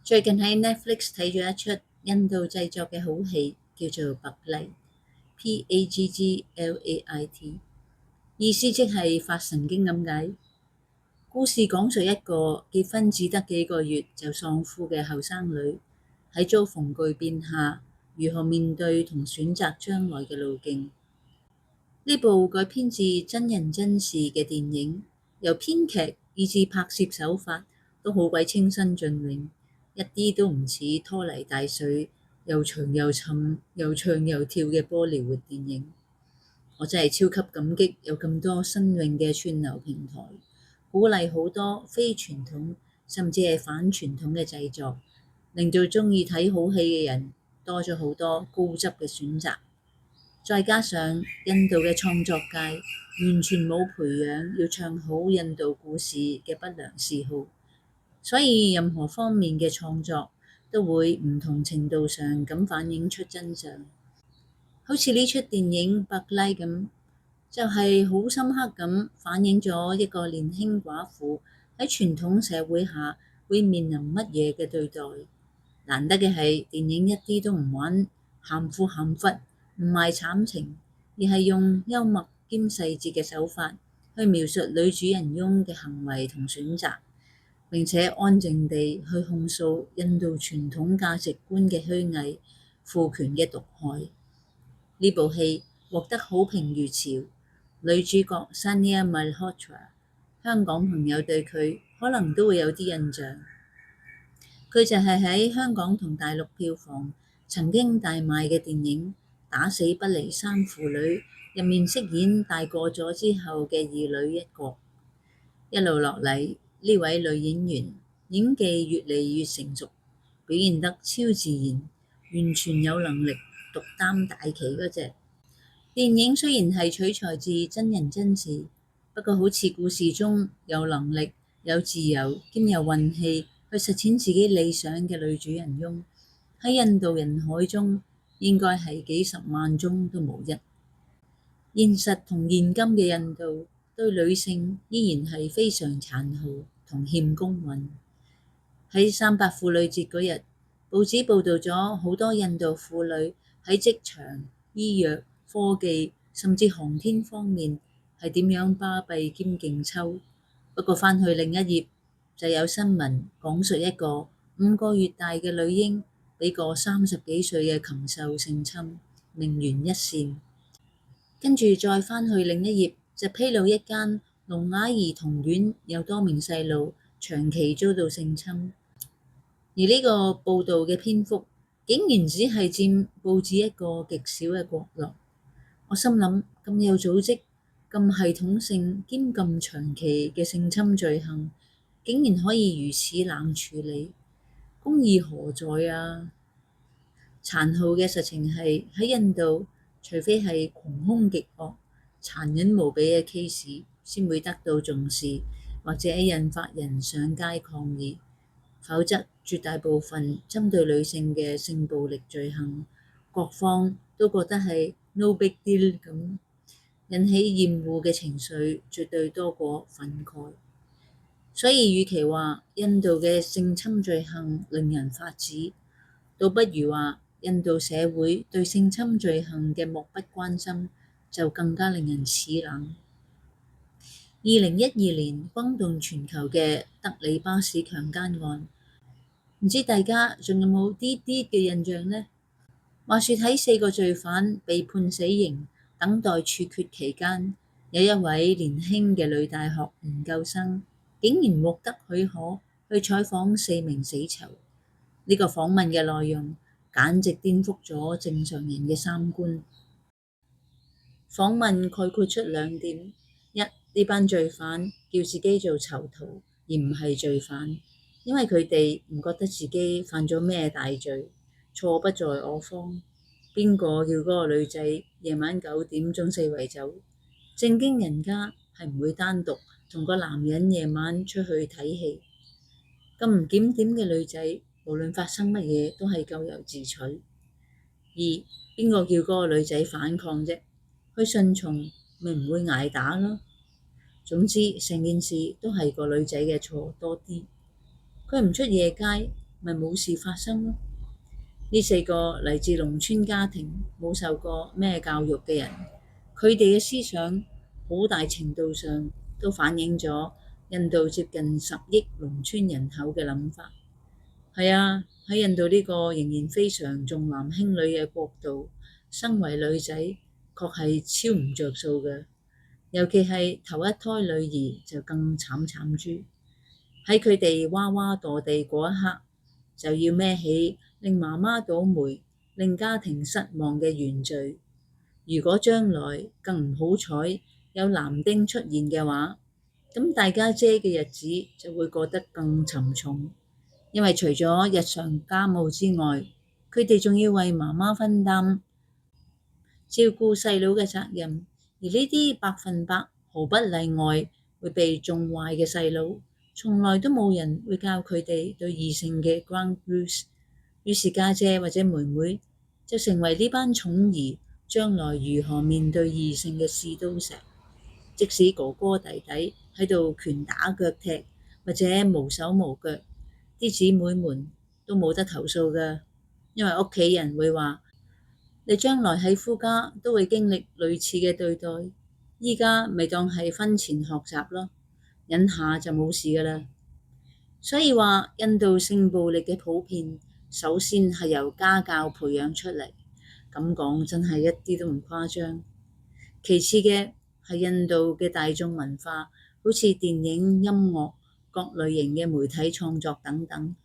最近喺 Netflix 睇咗一出印度製作嘅好戲，叫做Paglait，P-A-G-G-L-A-I-T，意思即係發神經咁解。故事講述一個結婚只得幾個月就喪夫嘅後生女，喺遭逢巨變下，如何面對同選擇將來嘅路徑。呢部改編自真人真事嘅電影，由編劇以至拍攝手法都好鬼清新峻穎，一啲都唔似拖泥帶水、又長又沉、又唱又跳嘅波里活電影。我真係超級感激有咁多新穎嘅串流平台，鼓勵好多非傳統甚至係反傳統嘅製作，令到鍾意睇好戲嘅人多咗好多高質嘅選擇。再加上印度嘅創作界完全冇培養要唱好印度故事嘅不良嗜好，所以任何方面嘅創作都會唔同程度上咁反映出真相。好似呢出電影《白拉》咁，就係好深刻咁反映咗一個年輕寡婦喺傳統社會下會面臨乜嘢嘅對待。難得嘅係電影一啲都唔玩喊苦喊忽，唔賣慘情，而係用幽默兼細節嘅手法去描述女主人翁嘅行為同選擇，並且安靜地去控訴印度傳統價值觀嘅虛偽、父權嘅毒害。呢部戲獲得好評如潮，女主角 Sania Malhotra， 香港朋友對佢可能都會有啲印象。佢就係喺香港同大陸票房曾經大賣嘅電影《打死不離三父女》入面飾演大個咗之後嘅二女一角。一路落嚟，呢位女演員演技越嚟越成熟，表現得超自然，完全有能力獨擔大旗嗰隻。電影雖然係取材自真人真事，不過好似故事中有能力、有自由兼有運氣去實踐自己理想嘅女主人翁，喺印度人海中應該係幾十萬中都無一。現實同現今嘅印度對女性依然係非常殘酷同欠公允。喺300婦女節嗰日，報紙報導咗好多印度婦女喺職場、醫藥、科技甚至航天方面係點樣巴閉兼勁抽。不過翻去另一頁就有新聞講述一個5個月大嘅女嬰俾個30幾歲嘅禽獸性侵，命懸一線。跟住再翻去另一頁就披露一間聾啞兒童院有多名細路長期遭到性侵。而呢個報導嘅篇幅竟然只係佔報紙一個極小嘅角落。我心諗，咁有組織、咁系統性兼咁長期嘅性侵罪行，竟然可以如此冷處理，公義何在啊？殘酷嘅實情係喺印度，除非係窮兇極惡、殘忍無比嘅 case 先會得到重視，或者引發人上街抗議，否則絕大部分針對女性嘅性暴力罪行，各方都覺得係 no big deal 咁，引起厭惡嘅情緒絕對多過憤慨。所以與其話印度嘅性侵罪行令人髮指，倒不如話印度社會對性侵罪行嘅漠不關心就更加令人齒冷。2012年轟動全球嘅德里巴士強姦案，唔知大家仲有冇啲嘅印象呢？話說喺4個罪犯被判死刑等待處決期間，有一位年輕嘅女大學研究生竟然獲得許可去採訪4名死囚。呢個訪問嘅內容簡直顛覆咗正常人嘅三觀。訪問概括出2點：一，呢班罪犯叫自己做囚徒，而唔係罪犯，因為佢哋唔覺得自己犯咗咩大罪，錯不在我方。邊個叫嗰個女仔夜晚9點鐘四圍走？正經人家係唔會單獨同個男人夜晚出去睇戲。咁唔檢點嘅女仔，無論發生乜嘢都係咎由自取。二，邊個叫嗰個女仔反抗啫？去順從咪唔會捱打咯。總之成件事都係個女仔嘅錯多啲。佢唔出夜街，咪冇事發生咯。呢4個嚟自農村家庭、冇受過咩教育嘅人，佢哋嘅思想好大程度上都反映咗印度接近10億農村人口嘅諗法。係啊，喺印度呢個仍然非常重男輕女嘅國度，身為女仔確係超唔着數嘅，尤其係頭一胎女兒就更慘豬。喺佢哋娃娃墮地嗰一刻，就要孭起令媽媽倒霉、令家庭失望嘅原罪。如果將來更唔好彩有男丁出現嘅話，咁大家姐嘅日子就會過得更沉重。因為除咗日常家務之外，佢哋仲要為媽媽分擔照顧細佬嘅責任，而呢啲100%毫不例外會被縱壞嘅細佬，從來都冇人會教佢哋對異性嘅 ground rules。於是家姐或者妹妹就成為呢班寵兒將來如何面對異性嘅試刀石。即使哥哥弟弟喺度拳打腳踢或者無手無腳，啲姊妹們都冇得投訴㗎，因為屋企人會話你將來喺夫家都會經歷類似嘅對待，依家咪當係婚前學習咯，忍下就冇事㗎啦。所以話印度性暴力嘅普遍，首先係由家教培養出嚟，咁講真係一啲都唔誇張。其次嘅係印度嘅大眾文化，好似電影、音樂、各類型嘅媒體創作等等，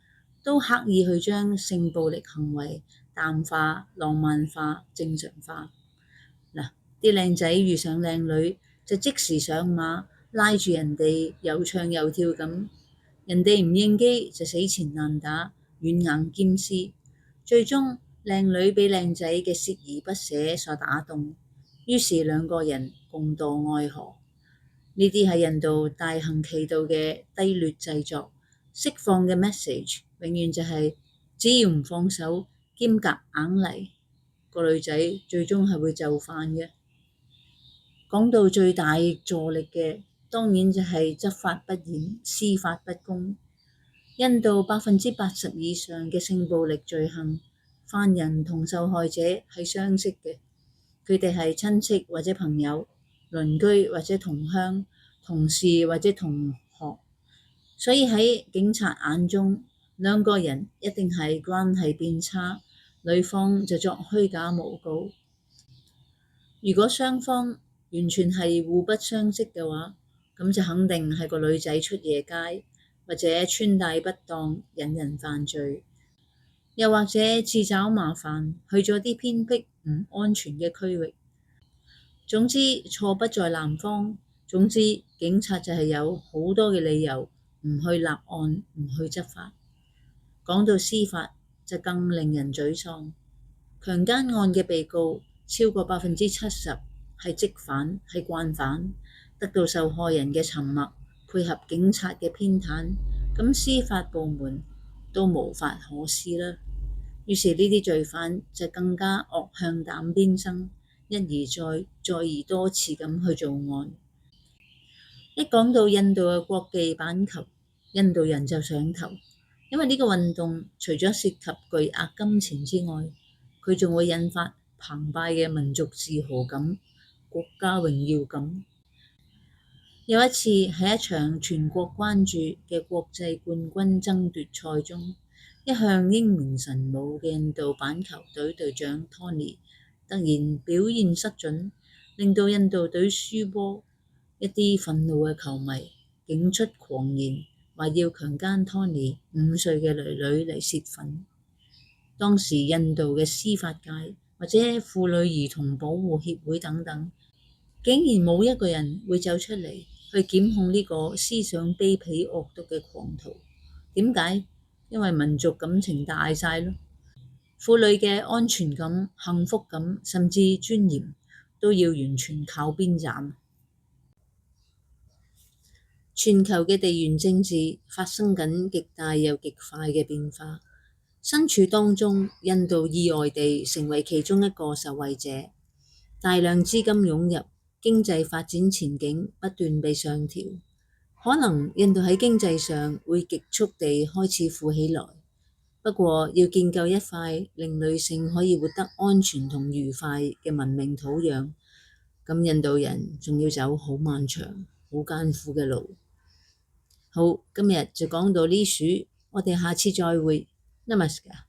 都刻意去將性暴力行為淡化、浪漫化、正常化。嗱，啲靚仔遇上靚女就即時上馬，拉住人哋又唱又跳咁，人哋唔應機就死纏爛打、軟硬兼施，最終靚女俾靚仔嘅鍥而不捨所打動，於是兩個人共墮愛河。呢啲係印度大行其道嘅低劣製作，釋放嘅 message 永遠就係只要唔放手兼夾硬嚟，個女仔最終係會就範嘅。講到最大助力嘅，當然就係執法不嚴、司法不公。印度80%以上嘅性暴力罪行，犯人同受害者係相識嘅，佢哋係親戚或者朋友、鄰居或者同鄉、同事或者同學，所以喺警察眼中，兩個人一定係關係變差，女方就作虛假誣告。如果雙方完全係互不相識嘅話，咁就肯定係個女仔出夜街，或者穿戴不當引人犯罪，又或者自找麻煩去咗啲偏僻唔安全嘅區域。總之錯不在男方，總之警察就係有好多嘅理由唔去立案，唔去執法。講到司法就更令人沮喪，強姦案嘅被告超過70%係積犯，係慣犯，得到受害人嘅沉默，配合警察嘅偏袒，咁司法部門都無法可施啦。於是呢啲罪犯就更加惡向膽邊生，一而再，再而多次咁去做案。一講到印度嘅國際板球，印度人就上頭，因為呢個運動除咗涉及巨額金錢之外，佢仲會引發澎湃嘅民族自豪感、國家榮耀感。有一次喺一場全國關注嘅國際冠軍爭奪賽中，一向英明神武嘅印度板球隊隊長 Tony 突然表現失準，令到印度隊輸波。一啲憤怒嘅球迷竟出狂言，話要強姦 Tony 5歲嘅女女嚟洩憤。當時印度嘅司法界或者婦女兒童保護協會等等，竟然冇一個人會走出嚟去檢控呢個思想卑鄙惡毒嘅狂徒。點解？因為民族感情大晒咯，婦女嘅安全感、幸福感甚至尊嚴都要完全靠邊站。全球嘅地緣政治發生緊極大又極快嘅變化，身處當中，印度意外地成為其中一個受惠者，大量資金湧入，經濟發展前景不斷被上調，可能印度喺經濟上會極速地開始富起來。不過要建構一塊令女性可以活得安全同愉快嘅文明土壤，咁印度人仲要走好漫長、好艱苦嘅路。好，今日就講到呢處，我哋下次再會。Namaskar。